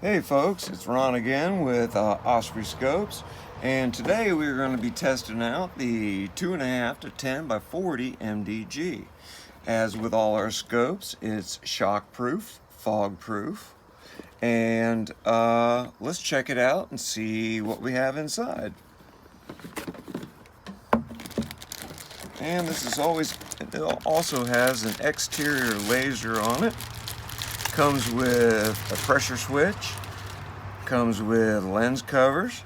Hey folks, it's Ron again with Osprey Scopes, and today we're going to be testing out the 2.5 to 10 by 40 MDG. As with all our scopes, it's shock proof, fog proof, and let's check it out and see what we have inside. And it also has an exterior laser on it. Comes with a pressure switch, comes with lens covers,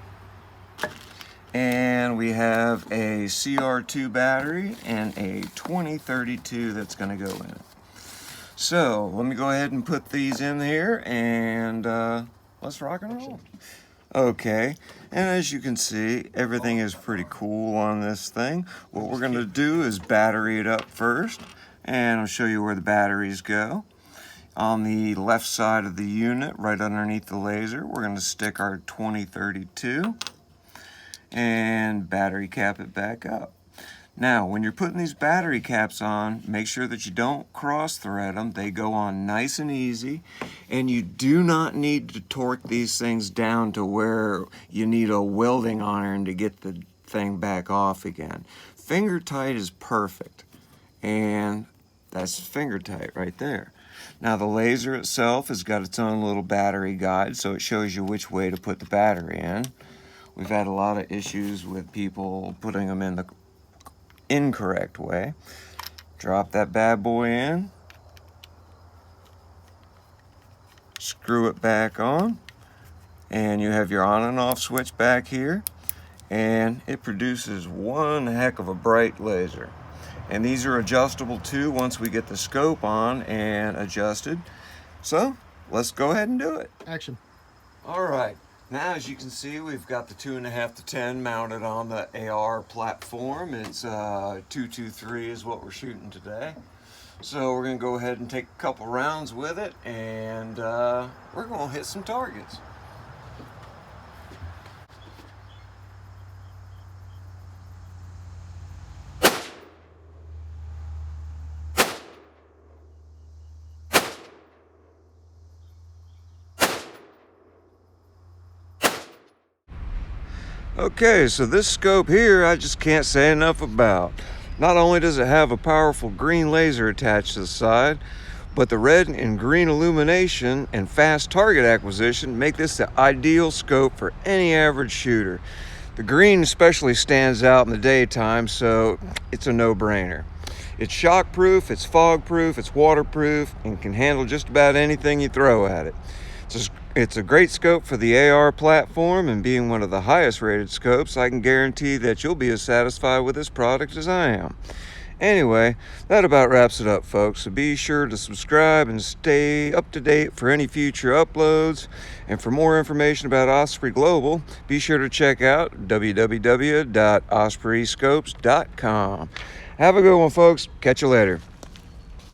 and we have a CR2 battery and a 2032 that's going to go in it. So let me go ahead and put these in here and let's rock and roll. Okay, and as you can see, everything is pretty cool on this thing. What we're going to do is battery it up first, and I'll show you where the batteries go. On the left side of the unit, right underneath the laser, we're going to stick our 2032 and battery cap it back up. Now, when you're putting these battery caps on, make sure that you don't cross thread them. They go on nice and easy, and you do not need to torque these things down to where you need a welding iron to get the thing back off again. Finger tight is perfect, and that's finger tight right there. Now the laser itself has got its own little battery guide, so it shows you which way to put the battery in. We've had a lot of issues with people putting them in the incorrect way. Drop that bad boy in, screw it back on, and you have your on and off switch back here, and it produces one heck of a bright laser. And these are adjustable too once we get the scope on and adjusted. So let's go ahead and do it. Action. All right, now as you can see, we've got the 2.5 to 10 mounted on the AR platform. It's 223 is what we're shooting today. So we're gonna go ahead and take a couple rounds with it, and we're gonna hit some targets. Okay, so this scope here, I just can't say enough about. Not only does it have a powerful green laser attached to the side, but the red and green illumination and fast target acquisition make this the ideal scope for any average shooter. The green especially stands out in the daytime, so it's a no-brainer. It's shock-proof, it's fog-proof, it's waterproof, and can handle just about anything you throw at it. It's a great scope for the AR platform, and being one of the highest rated scopes, I can guarantee that you'll be as satisfied with this product as I am. Anyway, that about wraps it up, folks. So be sure to subscribe and stay up to date for any future uploads. And for more information about Osprey Global, be sure to check out www.ospreyscopes.com. Have a good one, folks. Catch you later.